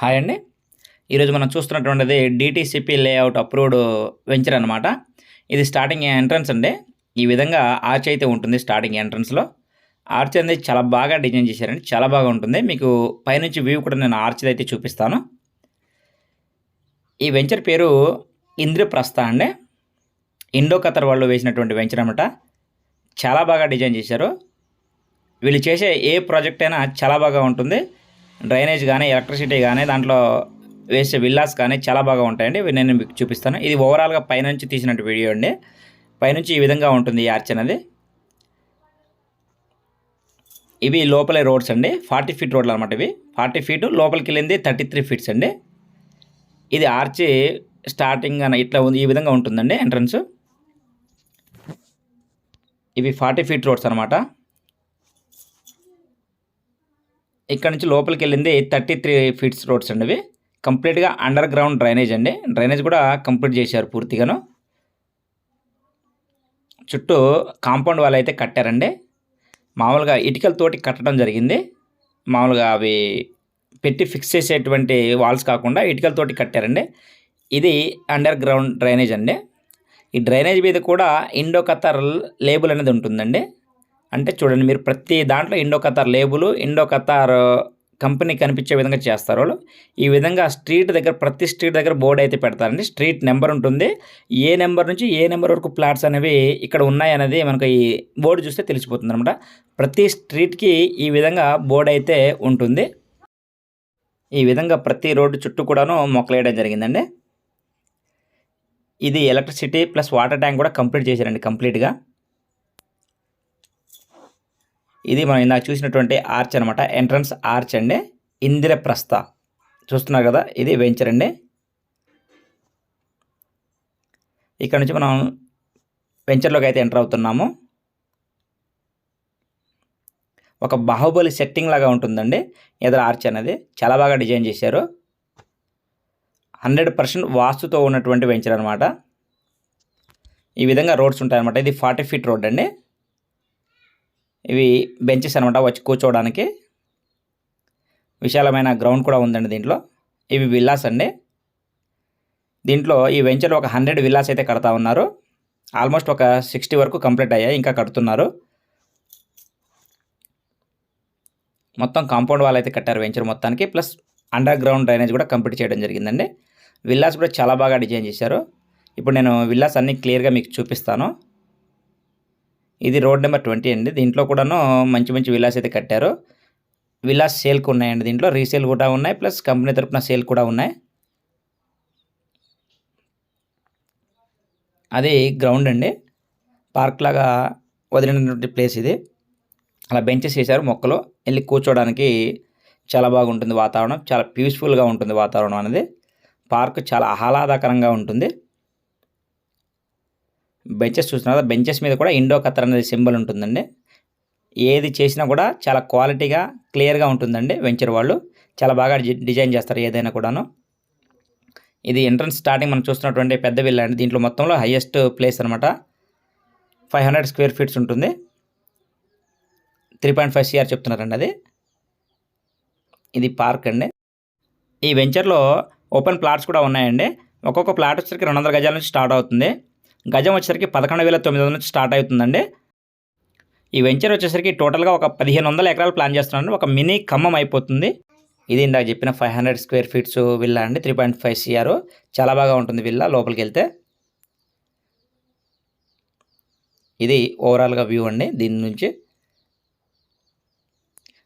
Hi అండి. ఈరోజు మనం చూస్తున్నటువంటిది డీటీసీపీ లేఅవుట్ అప్రూవ్డ్ వెంచర్ అనమాట. ఇది స్టార్టింగ్ ఎంట్రన్స్ అండి. ఈ విధంగా ఆర్చ్ అయితే ఉంటుంది స్టార్టింగ్ ఎంట్రన్స్‌లో. ఆర్చ్ అనేది చాలా బాగా డిజైన్ చేశారండి. చాలా బాగా ఉంటుంది. మీకు పైనుంచి వ్యూ కూడా నేను ఆర్చ్‌ది అయితే చూపిస్తాను. ఈ వెంచర్ పేరు ఇంద్రప్రస్థ అండి. ఇండో ఖతర్ వాళ్ళు వేసినటువంటి వెంచర్ అనమాట. చాలా బాగా డిజైన్ చేశారు. వీళ్ళు చేసే ఏ ప్రాజెక్ట్ అయినా చాలా బాగా ఉంటుంది. డ్రైనేజ్ కానీ, ఎలక్ట్రిసిటీ కానీ, దాంట్లో వేసే విల్లాస్ కానీ చాలా బాగా ఉంటాయండి. ఇవి నేను మీకు చూపిస్తాను. ఇది ఓవరాల్‌గా పైనుంచి తీసినట్టు వీడియో అండి. పైనుంచి ఈ విధంగా ఉంటుంది ఈ ఆర్చ్ అనేది. ఇవి లోపలే రోడ్స్ అండి. 40 ఫీట్ రోడ్లు అనమాట ఇవి. 40 ఫీట్ లోపలికి వెళ్ళింది 33 ఫీట్స్ అండి. ఇది ఆర్చ్ స్టార్టింగ్ అని ఇట్లా ఉంది. ఈ విధంగా ఉంటుందండి ఎంట్రన్స్. ఇవి 40 ఫీట్ రోడ్స్ అనమాట. ఇక్కడ నుంచి లోపలికి వెళ్ళింది 33 ఫీట్స్ రోడ్స్ అండి. ఇవి కంప్లీట్గా అండర్ గ్రౌండ్ డ్రైనేజ్ అండి. డ్రైనేజ్ కూడా కంప్లీట్ చేశారు పూర్తిగాను. చుట్టూ కాంపౌండ్ వాల్ అయితే కట్టారండి. మామూలుగా ఇటుకలతోటి కట్టడం జరిగింది. మామూలుగా అవి పెట్టి ఫిక్స్ చేసేటువంటి వాల్స్ కాకుండా ఇటుకలతోటి కట్టారండి. ఇది అండర్ గ్రౌండ్ డ్రైనేజ్ అండి. ఈ డ్రైనేజ్ మీద కూడా ఇండో ఖతర్ లేబుల్ అనేది ఉంటుందండి. అంటే చూడండి, మీరు ప్రతి దాంట్లో Indo Qatar label, Indo Qatar company కనిపించే విధంగా చేస్తారు వాళ్ళు. ఈ విధంగా స్ట్రీట్ దగ్గర, ప్రతి స్ట్రీట్ దగ్గర బోర్డు అయితే పెడతారండి. స్ట్రీట్ నెంబర్ ఉంటుంది. ఏ నెంబర్ నుంచి ఏ నెంబర్ వరకు ప్లాట్స్ అనేవి ఇక్కడ ఉన్నాయనేది మనకు ఈ బోర్డు చూస్తే తెలిసిపోతుంది అనమాట. ప్రతి స్ట్రీట్కి ఈ విధంగా బోర్డు అయితే ఉంటుంది. ఈ విధంగా ప్రతి రోడ్డు చుట్టూ కూడాను మొక్కలు వేయడం జరిగిందండి. ఇది ఎలక్ట్రిసిటీ ప్లస్ వాటర్ ట్యాంక్ కూడా కంప్లీట్ చేశారండి కంప్లీట్గా. ఇది మనం ఇందాక చూసినటువంటి ఆర్చ్ అనమాట. ఎంట్రన్స్ ఆర్చ్ అండి. ఇంద్రప్రస్థ చూస్తున్నారు కదా, ఇది వెంచర్ అండి. ఇక్కడ నుంచి మనం వెంచర్లోకి అయితే ఎంటర్ అవుతున్నాము. ఒక బాహుబలి సెట్టింగ్ లాగా ఉంటుందండి ఎదురు ఆర్చ్ అనేది. చాలా బాగా డిజైన్ చేశారు. 100% వాస్తుతో ఉన్నటువంటి వెంచర్ అనమాట. ఈ విధంగా రోడ్స్ ఉంటాయన్నమాట. ఇది 40 ఫీట్ రోడ్ అండి. ఇవి బెంచెస్ అనమాట, వచ్చి కూర్చోవడానికి. విశాలమైన గ్రౌండ్ కూడా ఉందండి దీంట్లో. ఇవి విల్లాస్ అండి. దీంట్లో ఈ వెంచర్లో ఒక 100 విల్లాస్ అయితే కడతా ఉన్నారు. ఆల్మోస్ట్ ఒక 60 వరకు కంప్లీట్ అయ్యాయి, ఇంకా కడుతున్నారు. మొత్తం కాంపౌండ్ వాల్ అయితే కట్టారు వెంచర్ మొత్తానికి. ప్లస్ అండర్ గ్రౌండ్ డ్రైనేజ్ కూడా కంప్లీట్ చేయడం జరిగిందండి. విల్లాస్ కూడా చాలా బాగా డిజైన్ చేశారు. ఇప్పుడు నేను విల్లాస్ అన్నీ క్లియర్గా మీకు చూపిస్తాను. ఇది రోడ్ నెంబర్ 20 అండి. దీంట్లో కూడాను మంచి మంచి విల్లాస్ అయితే కట్టారు. విల్లాస్ సేల్కి ఉన్నాయండి. దీంట్లో రీసేల్ కూడా ఉన్నాయి, ప్లస్ కంపెనీ తరపున సేల్ కూడా ఉన్నాయి. అది గ్రౌండ్ అండి. పార్క్ లాగా వదిలినటువంటి ప్లేస్ ఇది. అలా బెంచెస్ వేశారు, మొక్కలు వెళ్ళి కూర్చోవడానికి చాలా బాగుంటుంది వాతావరణం. చాలా పీస్ఫుల్గా ఉంటుంది వాతావరణం అనేది. పార్క్ చాలా ఆహ్లాదకరంగా ఉంటుంది. బెంచెస్ చూస్తున్నారు కదా, బెంచెస్ మీద కూడా ఇండో ఖతర్ అనేది సింబల్ ఉంటుందండి. ఏది చేసినా కూడా చాలా క్వాలిటీగా క్లియర్గా ఉంటుందండి. వెంచర్ వాళ్ళు చాలా బాగా డిజైన్ చేస్తారు ఏదైనా కూడాను. ఇది ఎంట్రన్స్ స్టార్టింగ్ మనం చూస్తున్నటువంటి పెద్ద విల్లా అండి. దీంట్లో మొత్తంలో హైయెస్ట్ ప్లేస్ అనమాట. 500 స్క్వేర్ ఫీట్స్ ఉంటుంది. 3.5 CR చెప్తున్నారండి అది. ఇది పార్క్ అండి. ఈ వెంచర్లో ఓపెన్ ప్లాట్స్ కూడా ఉన్నాయండి. ఒక్కొక్క ప్లాట్ వచ్చేసరికి 200 గజాల నుంచి స్టార్ట్ అవుతుంది. గజం వచ్చేసరికి 11,900 నుంచి స్టార్ట్ అవుతుందండి. ఈ వెంచర్ వచ్చేసరికి టోటల్గా ఒక 1500 ఎకరాలు ప్లాన్ చేస్తున్నాను. ఒక మినీ ఖమ్మం అయిపోతుంది. ఇది ఇందాక చెప్పిన 500 స్క్వేర్ ఫీట్స్ విల్లా అండి. 3.5 CR. చాలా బాగా ఉంటుంది విల్లా లోపలికి వెళ్తే. ఇది ఓవరాల్గా వ్యూ అండి దీని నుంచి.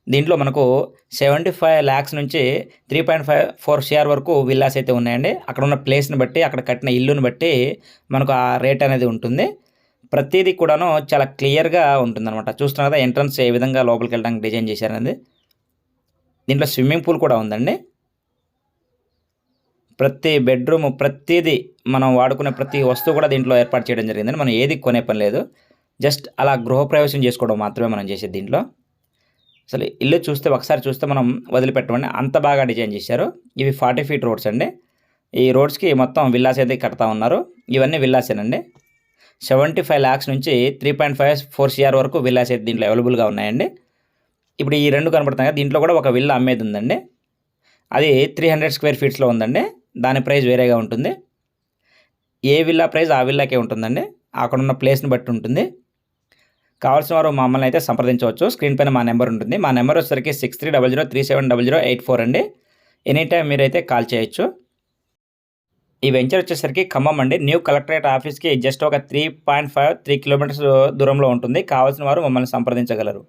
దీంట్లో మనకు 75 lakhs నుంచి 3.54 CR వరకు విల్లాస్ అయితే ఉన్నాయండి. అక్కడ ఉన్న ప్లేస్ని బట్టి, అక్కడ కట్టిన ఇల్లుని బట్టి మనకు ఆ రేట్ అనేది ఉంటుంది. ప్రతిదీ కూడాను చాలా క్లియర్గా ఉంటుందన్నమాట. చూస్తున్నారు కదా ఎంట్రన్స్ ఏ విధంగా లోపలికి వెళ్ళడానికి డిజైన్ చేశారనేది. దీంట్లో స్విమ్మింగ్ పూల్ కూడా ఉందండి. ప్రతి బెడ్రూమ్, ప్రతిదీ మనం వాడుకునే ప్రతి వస్తువు కూడా దీంట్లో ఏర్పాటు చేయడం జరిగిందండి. మనం ఏది కొనే పని లేదు. జస్ట్ అలా గృహప్రవేశం చేసుకోవడం మాత్రమే మనం చేసేది దీంట్లో. అసలు ఇల్లు చూస్తే, ఒకసారి చూస్తే మనం వదిలిపెట్టమండి, అంత బాగా డిజైన్ చేశారు. ఇవి 40 ఫీట్ రోడ్స్ అండి. ఈ రోడ్స్కి మొత్తం విల్లాస్ అయితే కడతా ఉన్నారు. ఇవన్నీ విల్లాసేనండి. 75 lakhs నుంచి 3.54 CR వరకు విల్లాస్ అయితే దీంట్లో అవైలబుల్గా ఉన్నాయండి. ఇప్పుడు ఈ రెండు కనబడుతున్నాయి కదా, దీంట్లో కూడా ఒక విల్లా అమ్మేది ఉందండి. అది 300 స్క్వేర్ ఫీట్స్లో ఉందండి. దాని ప్రైస్ వేరేగా ఉంటుంది. ఏ విల్లా ప్రైస్ ఆ విల్లాకే ఉంటుందండి. అక్కడ ఉన్న ప్లేస్ని బట్టి ఉంటుంది. కావాల్సిన వారు మమ్మల్ని అయితే సంప్రదించవచ్చు. స్క్రీన్ పైన మా నెంబర్ ఉంటుంది. మా నెంబర్ వచ్చేసరికి 6300370084 అండి. ఎనీ టైం మీరైతే కాల్ చేయొచ్చు. ఈ వెంచర్ వచ్చేసరికి ఖమ్మం అండి. న్యూ కలెక్టరేట్ ఆఫీస్కి జస్ట్ ఒక 3.5 కిలోమీటర్స్ దూరంలో ఉంటుంది. కావాల్సిన వారు మమ్మల్ని సంప్రదించగలరు.